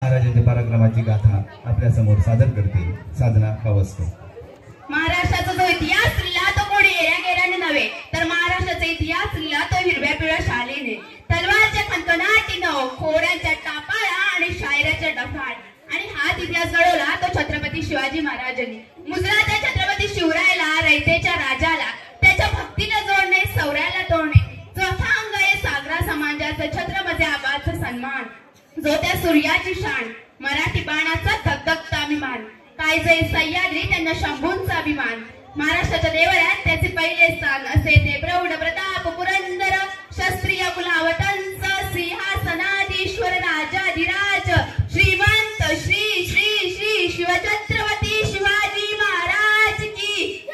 महाराजांच्या पराक्रमाची गाथा आपल्या समोर सादर करते साधना कावस्कर। महाराष्ट्राचा जो इतिहास लिहिला तो कोणी येण्या गेल्याने नव्हे, तर महाराष्ट्राचा इतिहास लिहिला तो हिरव्या पिवळ्या शालीने, तलवारच्या खणखणाटीनं, खोड्यांच्या टापाळा आणि शायराच्या डफाळ, आणि हाच इतिहास घडवला तो छत्रपती शिवाजी महाराजांनी। मुजराच्या छत्रपती शिवरायाला, रयतेच्या राजाला, त्याच्या भक्तीला जोडणे, सौर्याला तोडणे, चौथा अंग आहे सागरा समाजाचं छत्रपती आबाचं सन्मान, जो त्या सूर्याची शान, मराठी बाणाचा धगधगता अभिमान, काय जय सह्याद्री त्यांना शंभूंचा अभिमान, महाराष्ट्राच्या देवळ्यात त्याचे पहिले स्थान, असे ते प्रौढ प्रताप पुरंदर क्षत्रिय कुलावतंस सिंहासनाधीश्वर राजाधिराज श्रीमंत श्री श्री श्री शिवछत्रपती शिवाजी महाराज की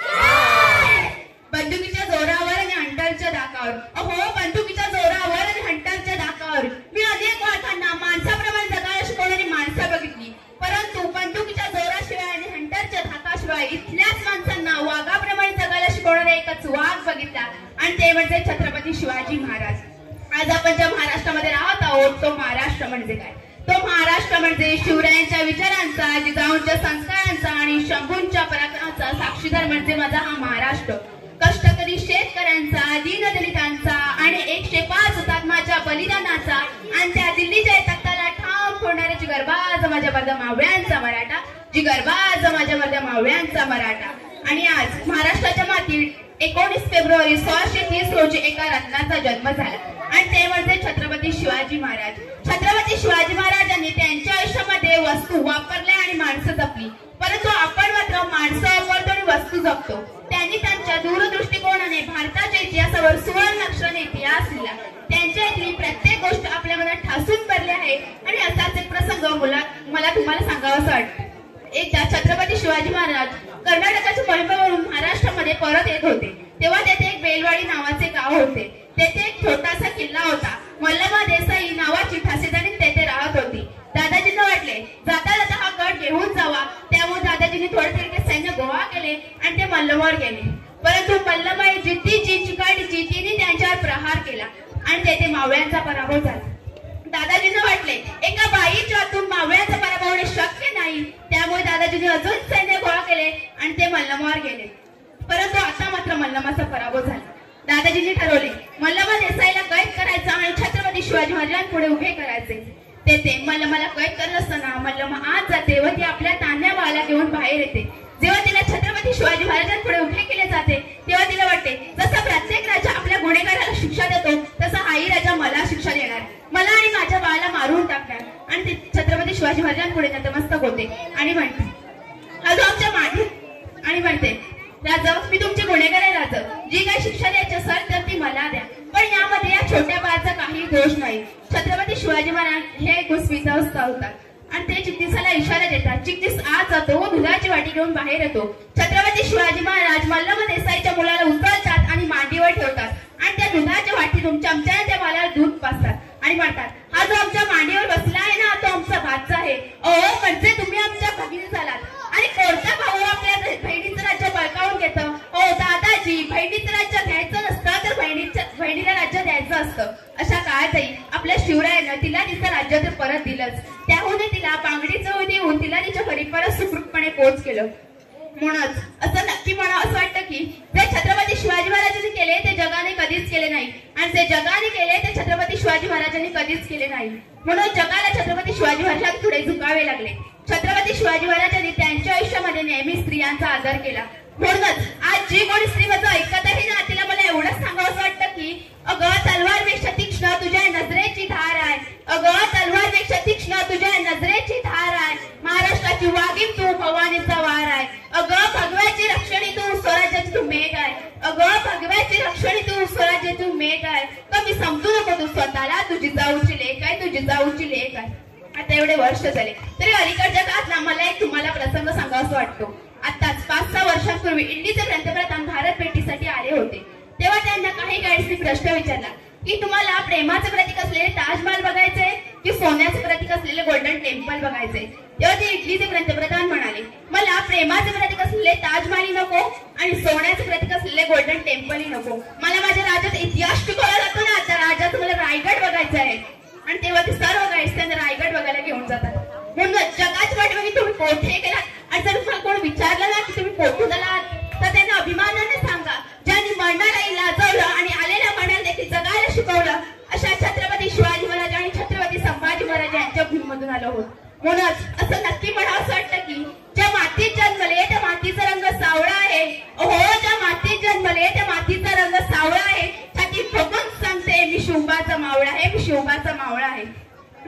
बंदुकीच्या जोरावर आणि हंटरच्या धाकावर, अहो बंदुकीच्या जोरावर आणि हंटरच्या धाकावर मी अनेक वाटांना माणसाप्रमाणे जगायला शिकवणारी माणसं बघितली, परंतु बंदुकीच्या जोराशिवाय आणि हंटरच्या धाकाशिवाय इथल्याच माणसांना वाघाप्रमाणे जगायला शिकवणारा एकच वाघ बघितला, आणि ते म्हणजे छत्रपती शिवाजी महाराज। आज आपण ज्या महाराष्ट्रामध्ये राहत आहोत तो महाराष्ट्र म्हणजे काय? तो महाराष्ट्र म्हणजे शिवरायांच्या विचारांचा, जिजाऊंच्या संस्कारांचा आणि शंभूंच्या पराक्रमाचा साक्षीदार म्हणजे माझा हा महाराष्ट्र। कष्टकरी शेतकऱ्यांचा, दीनदलितांचा आणि 105 हुतात्म्याच्या बलिदानाचा आणि त्या दिल्लीच्या तख्ताला ठाम फोडणाऱ्या जिगरबाज माझ्या मर्दा मावळ्यांचा मराठा, जिगरबाज माझ्या मर्दा मावळ्यांचा मराठा। आणि आज महाराष्ट्राच्या मातीत 19 फेब्रुवारी 1630 रोजी एका रत्नाचा जन्म झाला, आणि ते म्हणजे छत्रपती शिवाजी महाराज। छत्रपती शिवाजी महाराजांनी त्यांच्या आयुष्यामध्ये वस्तू वापरल्या आणि माणसं जपली, परंतु आपण मात्र माणसं वापरतो आणि वस्तू जपतो। त्यांनी त्यांच्या दूरदृष्टिकोनाने भारताच्या इतिहासावर सुवर्ण अक्षराने इतिहास लिहिला, त्यांच्या इथली प्रत्येक गोष्ट आपल्या मनात ठासून भरली आहे। आणि असाच एक प्रसंग मला तुम्हाला सांगावासा वाटतो। एकदा छत्रपती शिवाजी महाराज कर्नाटकाच्या मोहिमेवरून महाराष्ट्रामध्ये परत येत होते, तेव्हा तेथे एक बेलवाडी नावाचे गाव होते, तेथे एक छोटासा किल्ला होता। मल्लमा देसाई नावाची ठासेदारी तेथे राहत होती। दादाजींना वाटले जाता जाता हा गड घेऊन जावा, त्यामुळे दादाजींनी थोडे थोडे सैन्य गोळा केले आणि ते मल्लमावर गेले, परंतु मल्लमाई जिद्दीची चिकाटीची तिने त्यांच्यावर प्रहार केला आणि तेथे मावळ्यांचा पराभव झाला। दादाजींना वाटले एका बाईच्या हातून मावळ्यांचा पराभव होणे शक्य नाही, त्यामुळे दादाजींनी अजून सैन्य गोळा केले आणि ते मल्लमावर गेले, परंतु आता मात्र मल्लमाचा पराभव झाला। दादाजींनी ठरवले मल्लमा देसाईला कैद करायचं आणि छत्रपती शिवाजी महाराजांपुढे उभे करायचे। तेथे मल्लमाला कैद करत असताना मल्लमा आत जाते व ती आपल्या तान्ह्या बाळाला घेऊन बाहेर येते। जेव्हा तिला छत्रपती शिवाजी महाराजांपुढे उभे केले जाते तेव्हा तिला वाटते जसा प्रत्येक राजा आपल्या गुन्हेगाराला शिक्षा देतो तसा हाही राजा मला शिक्षा देणार, मला आणि माझ्या बाळाला मारून टाकणार, आणि ती छत्रपती शिवाजी महाराजांपुढे नतमस्तक होते आणि म्हणते अजून आमच्या मागे आणि म्हणते राजा मी तुमचे गुन्हेगार आहे राजा, जी काही शिक्षा द्यायची असेल तर ती मला द्या, पण यामध्ये या छोट्या बाळाचा काही दोष नाही। छत्रपती शिवाजी महाराज हे गुस्वितावस्था होतात आणि ते चित्तीसाला इशारा देतात। चित्तीस आत जातो व दुधाची वाटी घेऊन बाहेर येतो। छत्रपती शिवाजी महाराज मल्लमा देसाईच्या मुलाला उचलतात आणि मांडीवर ठेवतात आणि त्या दुधाच्या वाटीतून चमच्याने त्या बाळाला दूध पाजतात आणि म्हणतात हा जो आमच्या मांडीवर बसला आहे ना तो आमचा भाचा आहे। अहो म्हणजे तुम्ही आमच्या भगिनी झालात, आणि कोणता भाऊ आपल्या बहिणीचं राज्य बळकावून घेतं? हो दादाजी, बहिणीचं राज्य घ्यायचं नसतं तर बहिणीला राज्य द्यायचं असतं। अशा काळातही आपल्या शिवरायानं तिला तिचं राज्य तर परत दिलंच, त्याहून तिला बांगडीचं देऊन तिला तिच्या घरी परत सुखरूपपणे पोच केलं। म्हणूनच असं नक्की म्हणावं असं वाटतं की जे छत्रपती शिवाजी महाराजांनी केले ते जगाने कधीच केले नाही, आणि जे जगाने केले ते छत्रपती शिवाजी महाराजांनी कधीच केले नाही, म्हणून जगाला छत्रपती शिवाजी महाराजांना पुढे झुकावे लागले। छत्रपती शिवाजी महाराजांनी त्यांच्या आयुष्यामध्ये नेहमी स्त्रियांचा आदर केला, म्हणूनच आज जी कोणी स्त्री माझं ऐकतही ना तिला मला एवढंच सांगावं वाटतं की अगं तलवारपेक्षा तीक्ष्ण तुझ्या नजरेची धार आहे, अगं तलवारपेक्षा तीक्ष्ण तुझ्या नजरेची धार आहे, महाराष्ट्राची वाघीण तू भवानीचा वार आहे, अगं भगव्याची रक्षणी तू स्वराज्याची तू मेघ आहे, अगं भगव्याची रक्षणी तू स्वराज्याची तू मेघ आहे, कमी समजू नको तू स्वतःला तू जिजाऊची लेक आहे, तू जिजाऊची लेक आहे। आता एवढे वर्ष झाले तरी अलीकडच्या काळात मला एक तुम्हाला प्रसंग सांगावासा वाटतो। आताच 5-6 वर्षांपूर्वी इंडीचे पंतप्रधान भारत भेटीसाठी आले होते, तेव्हा त्यांना काही गाईड्सनी प्रश्न विचारला की तुम्हाला प्रेमाचे प्रतीक असलेले ताजमहल बघायचे की सोन्याचे प्रतीक असलेले गोल्डन टेम्पल बघायचे? तेव्हा ते इटलीचे पंतप्रधान म्हणाले मला प्रेमाचे प्रतीक असलेले ताजमहल नको आणि सोन्याचे प्रतीक असलेले गोल्डन टेम्पल नको, मला माझ्या राज्यात इतिहास शिकवला जातो ना, त्या राज्यात मला रायगड बघायचा आहे। आणि तेव्हा ते सर्व गाईड्स त्यांना रायगड बघायला घेऊन जातात. म्हणून जगाची वाट बघी तुम्ही कोठे गेलात आणि जर तुम्हाला कोण विचारलं ना की तुम्ही कोठून आलात तर त्यांना अभिमानाने सांगा, ज्यांनी मरणालाही लाजवलं आणि आलेल्या मनाला देखील जगायला शिकवलं अशा छत्रपती शिवाजी महाराज आणि छत्रपती संभाजी महाराज यांच्या भूमीमधून आलो आहोत. म्हणूनच असं नक्की म्हणावं असं वाटतं की ज्या मातीत जन्मले त्या मातीचा रंग सावळा आहे. हो, ज्या मातीत जन्मले त्या मातीचा रंग सावळा आहे. छाती ठोकून सांगते मी शिवबाचा मावळा आहे, मी शिवबाचा मावळा आहे.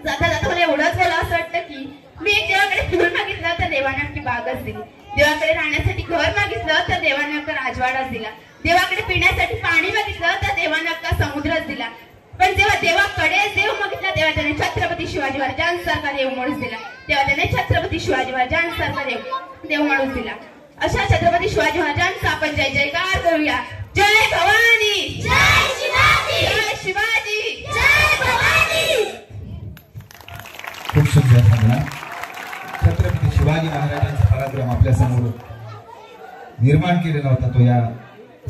जाता जाता मला एवढंच बोला असं वाटतं की मी एक देवाकडे फुल मागितलं तर देवाने अख्खी बागच दिली. देवाकडे राहण्यासाठी घर मागितलं तर देवाने अख्खा राजवाडाच दिला. देवाकडे पिण्यासाठी पाणी मागितलं तर देवाने अख्खा समुद्रच दिला. पण जेव्हा देवाकडे देव मागितला तेव्हा त्याने छत्रपती शिवाजी महाराजांसारखा देव माणूस दिला. तेव्हा त्याने छत्रपती शिवाजी महाराजांसारखा देव माणूस दिला. अशा छत्रपती शिवाजी महाराजांचा आपण जय जयकार करूया. जय भवानी, जय शिवाजी, जय शिवाजी, जय भवानी. खूप सुंदर साधना. छत्रपती शिवाजी महाराजांचा पराक्रम आपल्या समोर निर्माण केलेला होता तो या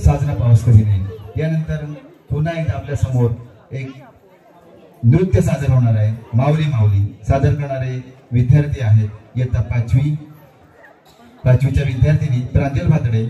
साजना पाऊस कधी नाही. यानंतर पुन्हा एकदा आपल्या समोर एक नृत्य सादर होणार आहे. माऊली माऊली सादर करणारे विद्यार्थी आहेत इयत्ता 5वीच्या विद्यार्थिनी प्रांजल भातडे.